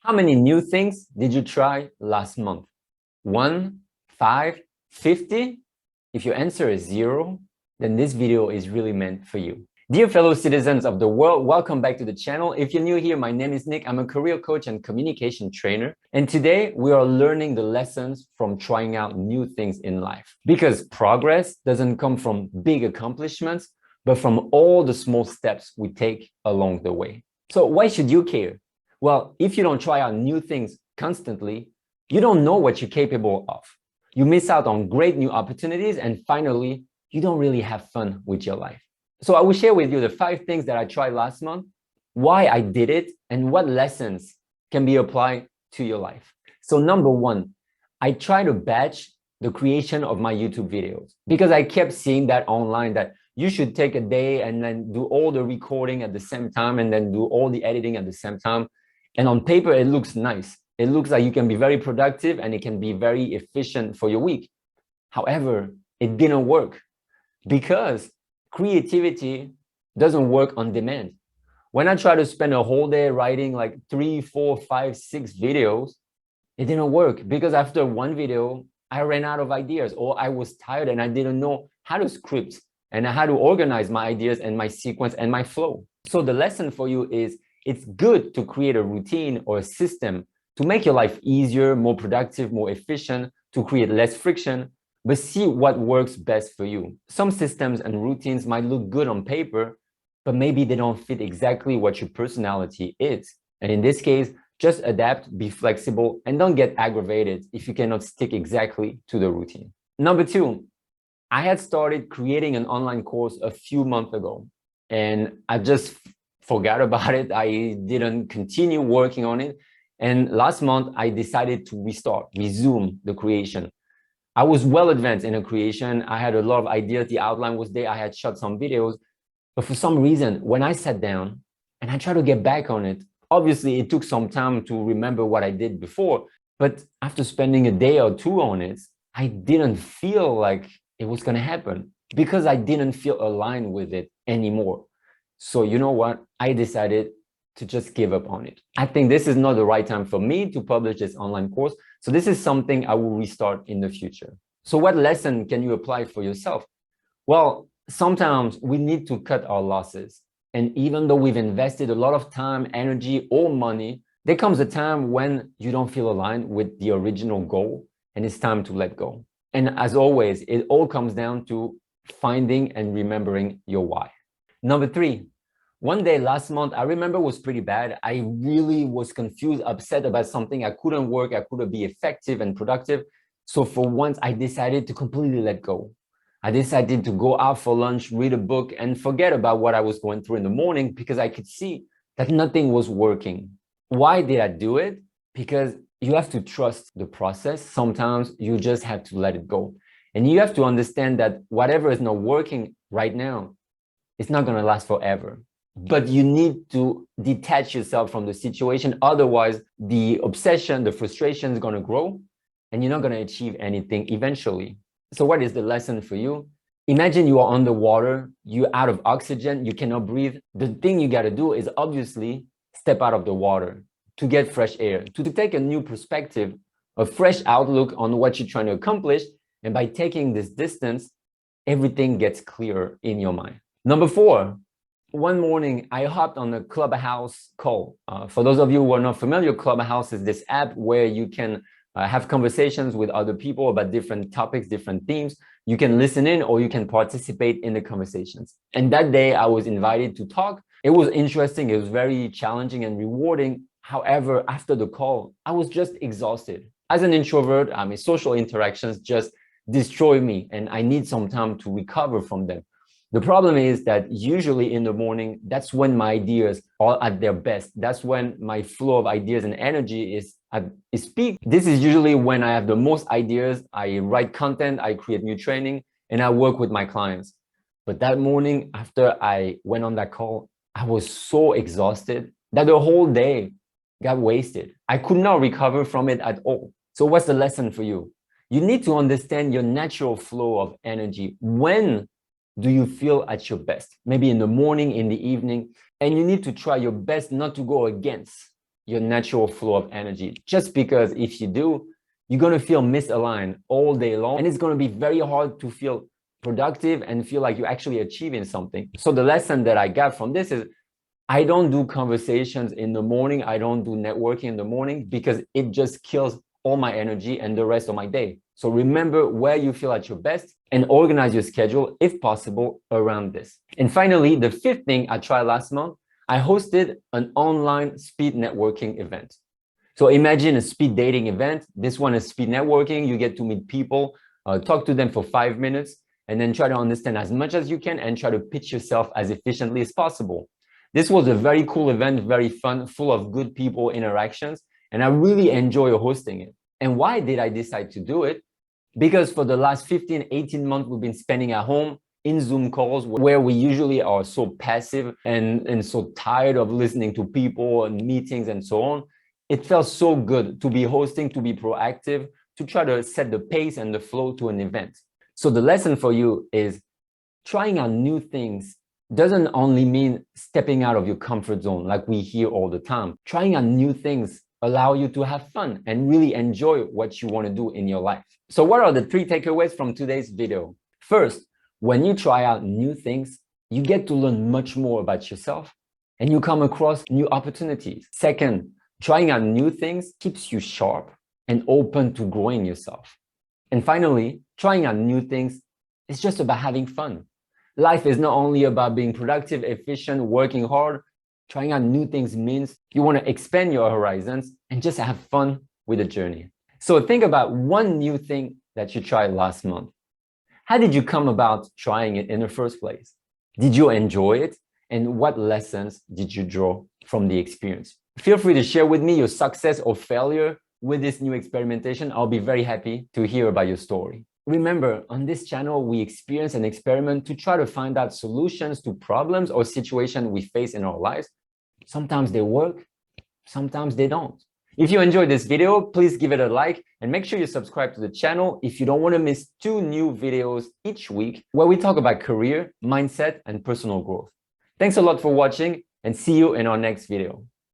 How many new things did you try last month? 1, 5, 50? If your answer is 0, then this video is really meant for you. Dear fellow citizens of the world, welcome back to the channel. If you're new here, my name is Nick. I'm a career coach and communication trainer. And today we are learning the lessons from trying out new things in life. Because progress doesn't come from big accomplishments, but from all the small steps we take along the way. So why should you care? Well, if you don't try out new things constantly, you don't know what you're capable of. You miss out on great new opportunities, and finally, you don't really have fun with your life. So I will share with you the 5 things that I tried last month, why I did it, and what lessons can be applied to your life. So number 1, I try to batch the creation of my YouTube videos because I kept seeing that online that you should take a day and then do all the recording at the same time and then do all the editing at the same time. And on paper, it looks nice. It looks like you can be very productive and it can be very efficient for your week. However, it didn't work because creativity doesn't work on demand. When I tried to spend a whole day writing like 3, 4, 5, 6 videos, it didn't work because after one video, I ran out of ideas or I was tired and I didn't know how to script and how to organize my ideas and my sequence and my flow. So the lesson for you is it's good to create a routine or a system to make your life easier, more productive, more efficient, to create less friction, but see what works best for you. Some systems and routines might look good on paper, but maybe they don't fit exactly what your personality is. And in this case, just adapt, be flexible, and don't get aggravated if you cannot stick exactly to the routine. Number 2, I had started creating an online course a few months ago, and I just forgot about it. I didn't continue working on it. And last month, I decided to resume the creation. I was well advanced in the creation. I had a lot of ideas. The outline was there. I had shot some videos. But for some reason, when I sat down and I tried to get back on it, obviously it took some time to remember what I did before. But after spending a day or 2 on it, I didn't feel like it was going to happen because I didn't feel aligned with it anymore. So you know what? I decided to just give up on it. I think this is not the right time for me to publish this online course. So this is something I will restart in the future. So what lesson can you apply for yourself? Well, sometimes we need to cut our losses. And even though we've invested a lot of time, energy, or money, there comes a time when you don't feel aligned with the original goal and it's time to let go. And as always, it all comes down to finding and remembering your why. Number 3, one day last month, I remember was pretty bad. I really was confused, upset about something. I couldn't work. I couldn't be effective and productive. So for once, I decided to completely let go. I decided to go out for lunch, read a book, and forget about what I was going through in the morning because I could see that nothing was working. Why did I do it? Because you have to trust the process. Sometimes you just have to let it go. And you have to understand that whatever is not working right now, it's not going to last forever. But you need to detach yourself from the situation. Otherwise, the obsession, the frustration is going to grow and you're not going to achieve anything eventually. So what is the lesson for you? Imagine you are underwater, you're out of oxygen, you cannot breathe. The thing you got to do is obviously step out of the water to get fresh air, to take a new perspective, a fresh outlook on what you're trying to accomplish. And by taking this distance, everything gets clearer in your mind. Number 4, one morning, I hopped on a Clubhouse call. For those of you who are not familiar, Clubhouse is this app where you can have conversations with other people about different topics, different themes. You can listen in or you can participate in the conversations. And that day, I was invited to talk. It was interesting. It was very challenging and rewarding. However, after the call, I was just exhausted. As an introvert, social interactions just destroy me, and I need some time to recover from them. The problem is that usually in the morning, that's when my ideas are at their best. That's when my flow of ideas and energy is at its peak. This is usually when I have the most ideas. I write content, I create new training, and I work with my clients. But that morning, after I went on that call, I was so exhausted that the whole day got wasted. I could not recover from it at all. So what's the lesson for you? You need to understand your natural flow of energy. When do you feel at your best? Maybe in the morning, in the evening, and you need to try your best not to go against your natural flow of energy. Just because if you do, you're going to feel misaligned all day long, and it's going to be very hard to feel productive and feel like you're actually achieving something. So the lesson that I got from this is I don't do conversations in the morning. I don't do networking in the morning because it just kills all my energy and the rest of my day. So remember where you feel at your best and organize your schedule, if possible, around this. And finally, the fifth thing I tried last month, I hosted an online speed networking event. So imagine a speed dating event. This one is speed networking. You get to meet people, talk to them for 5 minutes, and then try to understand as much as you can and try to pitch yourself as efficiently as possible. This was a very cool event, very fun, full of good people interactions, and I really enjoy hosting it. And why did I decide to do it? Because for the last 15, 18 months, we've been spending at home in Zoom calls where we usually are so passive and so tired of listening to people and meetings and so on. It felt so good to be hosting, to be proactive, to try to set the pace and the flow to an event. So the lesson for you is trying out new things doesn't only mean stepping out of your comfort zone like we hear all the time. Trying out new things allow you to have fun and really enjoy what you want to do in your life. So what are the 3 takeaways from today's video? First, when you try out new things, you get to learn much more about yourself and you come across new opportunities. Second, trying out new things keeps you sharp and open to growing yourself. And finally, trying out new things is just about having fun. Life is not only about being productive, efficient, working hard. Trying out new things means you want to expand your horizons and just have fun with the journey. So think about one new thing that you tried last month. How did you come about trying it in the first place? Did you enjoy it? And what lessons did you draw from the experience? Feel free to share with me your success or failure with this new experimentation. I'll be very happy to hear about your story. Remember, on this channel, we experience and experiment to try to find out solutions to problems or situations we face in our lives. Sometimes they work, sometimes they don't. If you enjoyed this video, please give it a like and make sure you subscribe to the channel if you don't want to miss 2 new videos each week where we talk about career, mindset, and personal growth. Thanks a lot for watching and see you in our next video.